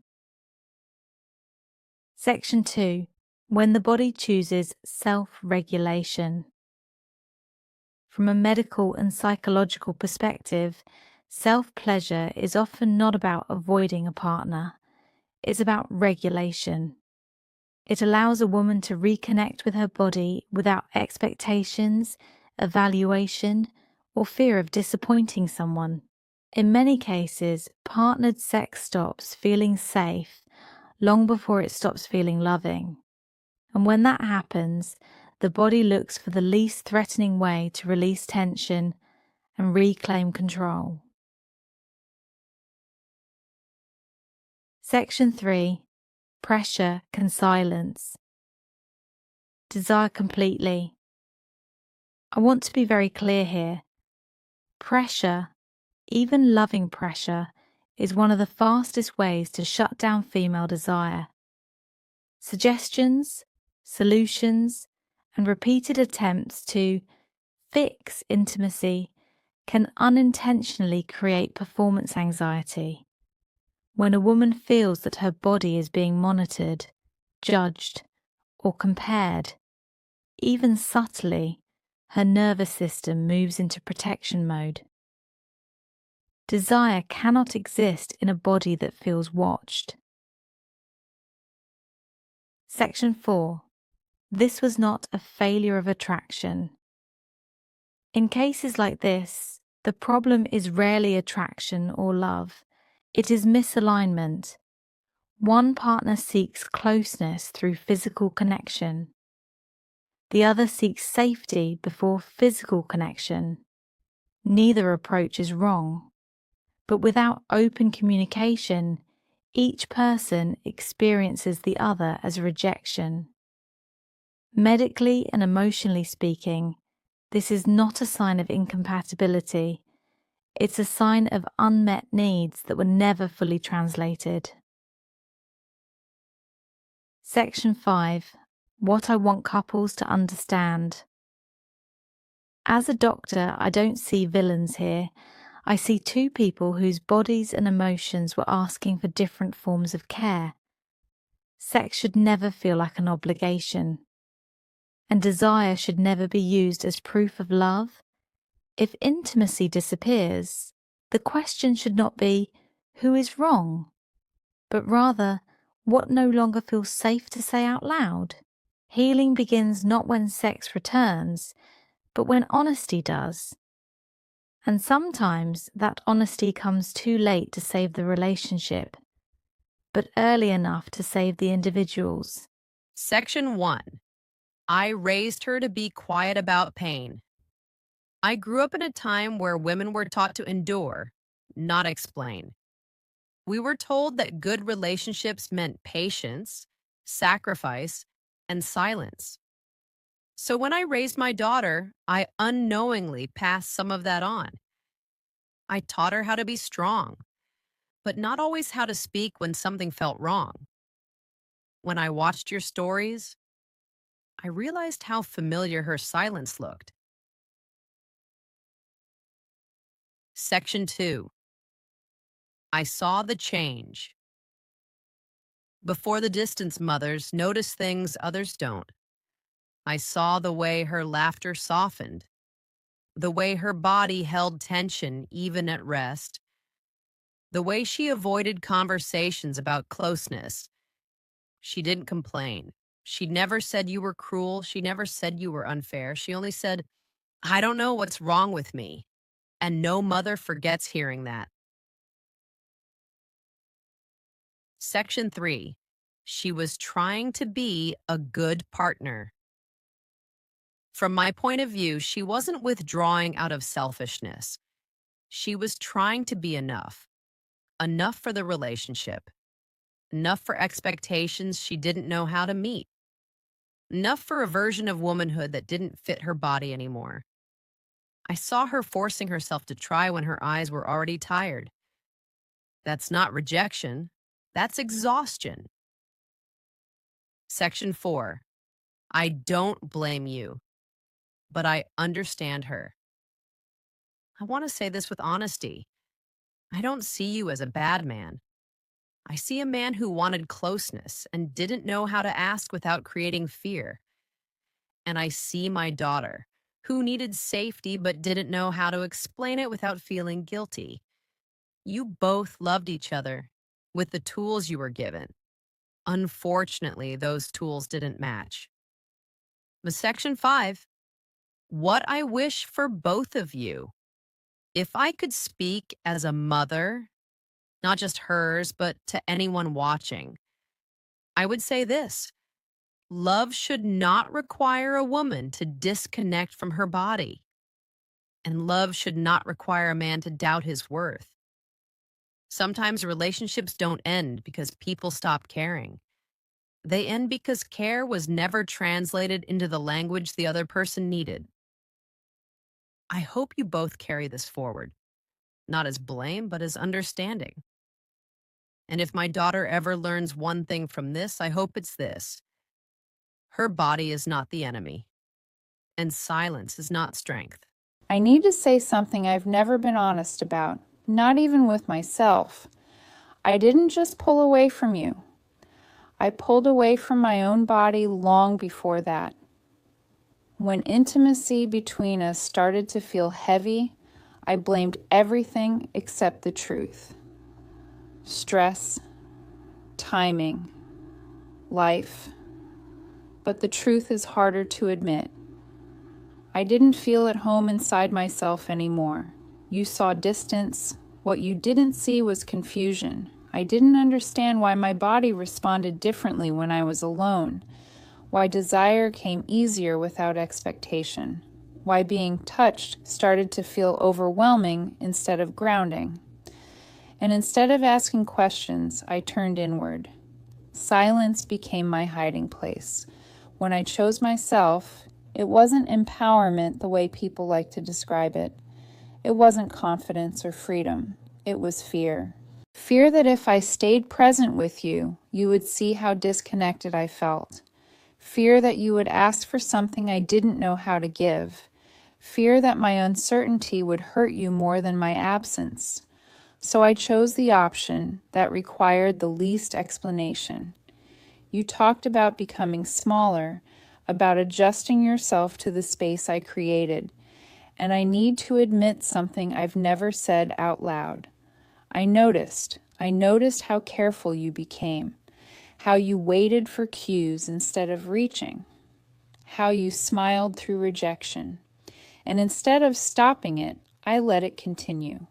Section 2. When the body chooses self-regulation. From a medical and psychological perspective, self-pleasure is often not about avoiding a partner. It's about regulation. It allows a woman to reconnect with her body without expectations, evaluation, or fear of disappointing someone. In many cases, partnered sex stops feeling safe long before it stops feeling loving. And when that happens, the body looks for the least threatening way to release tension and reclaim control. Section 3. Pressure can silence. Desire completely. I want to be very clear here. Pressure, even loving pressure, is one of the fastest ways to shut down female desire. Suggestions, solutions, and repeated attempts to fix intimacy can unintentionally create performance anxiety. When a woman feels that her body is being monitored, judged, or compared, even subtly, her nervous system moves into protection mode. Desire cannot exist in a body that feels watched. Section 4. This was not a failure of attraction. In cases like this, the problem is rarely attraction or love. It is misalignment. One partner seeks closeness through physical connection. The other seeks safety before physical connection. Neither approach is wrong. But without open communication, each person experiences the other as rejection. Medically and emotionally speaking, this is not a sign of incompatibility. It's a sign of unmet needs that were never fully translated. Section 5. What I want couples to understand. As a doctor, I don't see villains here. I see two people whose bodies and emotions were asking for different forms of care. Sex should never feel like an obligation, and desire should never be used as proof of love. If intimacy disappears, the question should not be, who is wrong? But rather, what no longer feels safe to say out loud? Healing begins not when sex returns, but when honesty does. And sometimes that honesty comes too late to save the relationship. but early enough to save the individuals. Section 1. I raised her to be quiet about pain. I grew up in a time where women were taught to endure, not explain. We were told that good relationships meant patience, sacrifice, and silence. So when I raised my daughter, I unknowingly passed some of that on. I taught her how to be strong, but not always how to speak when something felt wrong. When I watched your stories, I realized how familiar her silence looked. Section 2. I saw the change. Before the distance, mothers notice things others don't. I saw the way her laughter softened, the way her body held tension even at rest, the way she avoided conversations about closeness. She didn't complain. She never said you were cruel. She never said you were unfair. She only said, I don't know what's wrong with me. And no mother forgets hearing that. Section 3. She was trying to be a good partner. From my point of view, she wasn't withdrawing out of selfishness. She was trying to be enough. Enough for the relationship. Enough for expectations she didn't know how to meet. Enough for a version of womanhood that didn't fit her body anymore. I saw her forcing herself to try when her eyes were already tired. That's not rejection. That's exhaustion. Section 4. I don't blame you, but I understand her. I want to say this with honesty. I don't see you as a bad man. I see a man who wanted closeness and didn't know how to ask without creating fear. And I see my daughter, who needed safety but didn't know how to explain it without feeling guilty. You both loved each other with the tools you were given. Unfortunately, those tools didn't match. But Section 5, what I wish for both of you. If I could speak as a mother, not just hers, but to anyone watching, I would say this. Love should not require a woman to disconnect from her body. And love should not require a man to doubt his worth. Sometimes relationships don't end because people stop caring. They end because care was never translated into the language the other person needed. I hope you both carry this forward, not as blame, but as understanding. And if my daughter ever learns one thing from this, I hope it's this. Her body is not the enemy, and silence is not strength. I need to say something I've never been honest about, not even with myself. I didn't just pull away from you. I pulled away from my own body long before that. When intimacy between us started to feel heavy, I blamed everything except the truth. Stress, timing, life. But the truth is harder to admit. I didn't feel at home inside myself anymore. You saw distance. What you didn't see was confusion. I didn't understand why my body responded differently when I was alone, why desire came easier without expectation, why being touched started to feel overwhelming instead of grounding. And instead of asking questions, I turned inward. Silence became my hiding place. When I chose myself, it wasn't empowerment the way people like to describe it. It wasn't confidence or freedom. It was fear. Fear that if I stayed present with you, you would see how disconnected I felt. Fear that you would ask for something I didn't know how to give. Fear that my uncertainty would hurt you more than my absence. So I chose the option that required the least explanation. You talked about becoming smaller, about adjusting yourself to the space I created, and I need to admit something I've never said out loud. I noticed how careful you became, how you waited for cues instead of reaching, how you smiled through rejection, and instead of stopping it, I let it continue.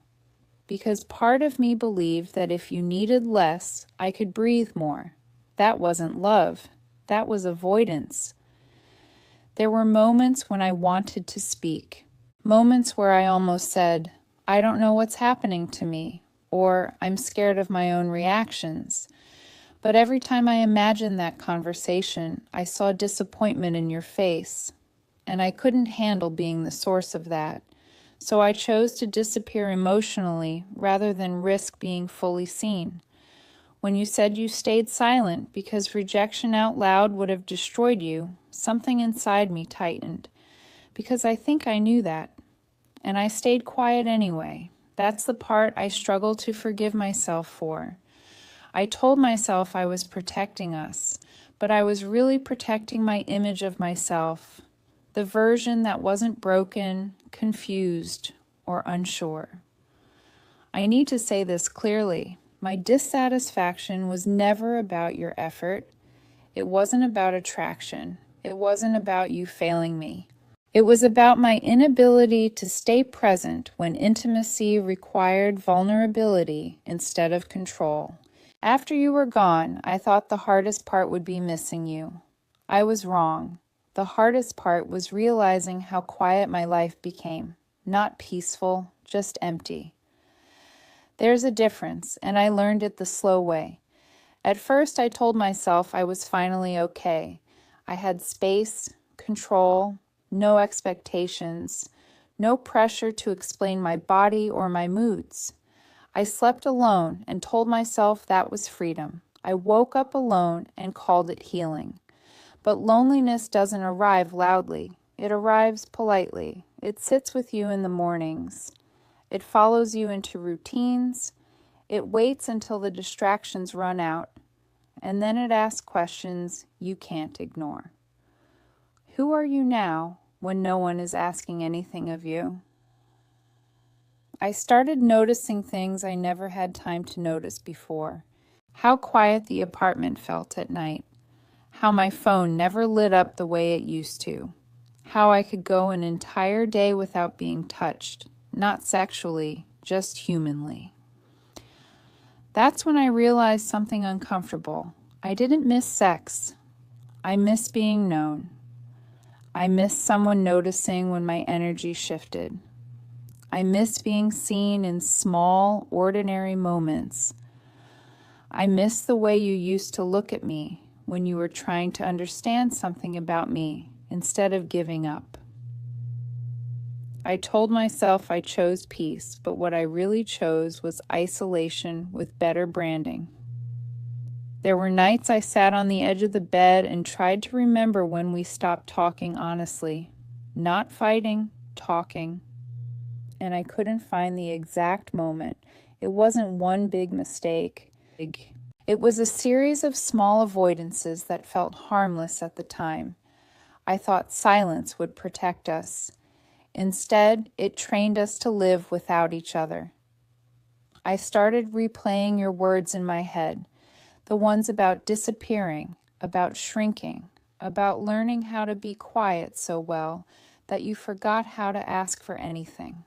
because part of me believed that if you needed less, I could breathe more. That wasn't love. That was avoidance. There were moments when I wanted to speak, moments where I almost said, I don't know what's happening to me, or I'm scared of my own reactions. But every time I imagined that conversation, I saw disappointment in your face, and I couldn't handle being the source of that. So I chose to disappear emotionally rather than risk being fully seen. When you said you stayed silent because rejection out loud would have destroyed you, something inside me tightened, because I think I knew that. And I stayed quiet anyway. That's the part I struggle to forgive myself for. I told myself I was protecting us, but I was really protecting my image of myself, the version that wasn't broken, confused, or unsure. I need to say this clearly. My dissatisfaction was never about your effort. It wasn't about attraction. It wasn't about you failing me. It was about my inability to stay present when intimacy required vulnerability instead of control. After you were gone, I thought the hardest part would be missing you. I was wrong. The hardest part was realizing how quiet my life became. Not peaceful, just empty. There's a difference, and I learned it the slow way. At first, I told myself I was finally okay. I had space, control, no expectations, no pressure to explain my body or my moods. I slept alone and told myself that was freedom. I woke up alone and called it healing. But loneliness doesn't arrive loudly. It arrives politely. It sits with you in the mornings. It follows you into routines. It waits until the distractions run out. And then it asks questions you can't ignore. Who are you now when no one is asking anything of you? I started noticing things I never had time to notice before. How quiet the apartment felt at night. How my phone never lit up the way it used to. How I could go an entire day without being touched, not sexually, just humanly. That's when I realized something uncomfortable. I didn't miss sex. I missed being known. I missed someone noticing when my energy shifted. I miss being seen in small, ordinary moments. I miss the way you used to look at me when you were trying to understand something about me instead of giving up. I told myself I chose peace, but what I really chose was isolation with better branding. There were nights I sat on the edge of the bed and tried to remember when we stopped talking honestly. Not fighting, talking. And I couldn't find the exact moment. It wasn't one big mistake. It was a series of small avoidances that felt harmless at the time. I thought silence would protect us. Instead, it trained us to live without each other. I started replaying your words in my head, the ones about disappearing, about shrinking, about learning how to be quiet so well that you forgot how to ask for anything.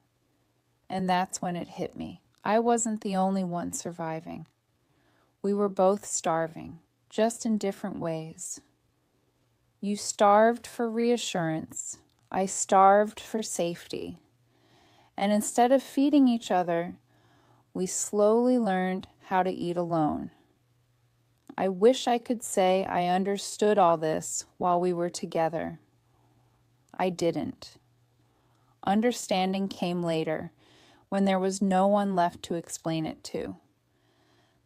And that's when it hit me. I wasn't the only one surviving. We were both starving, just in different ways. You starved for reassurance. I starved for safety. And instead of feeding each other, we slowly learned how to eat alone. I wish I could say I understood all this while we were together. I didn't. Understanding came later, when there was no one left to explain it to.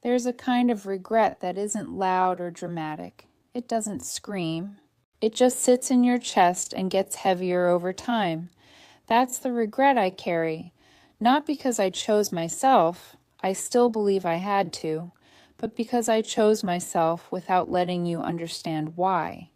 There's a kind of regret that isn't loud or dramatic. It doesn't scream. It just sits in your chest and gets heavier over time. That's the regret I carry, not because I chose myself, I still believe I had to, but because I chose myself without letting you understand why.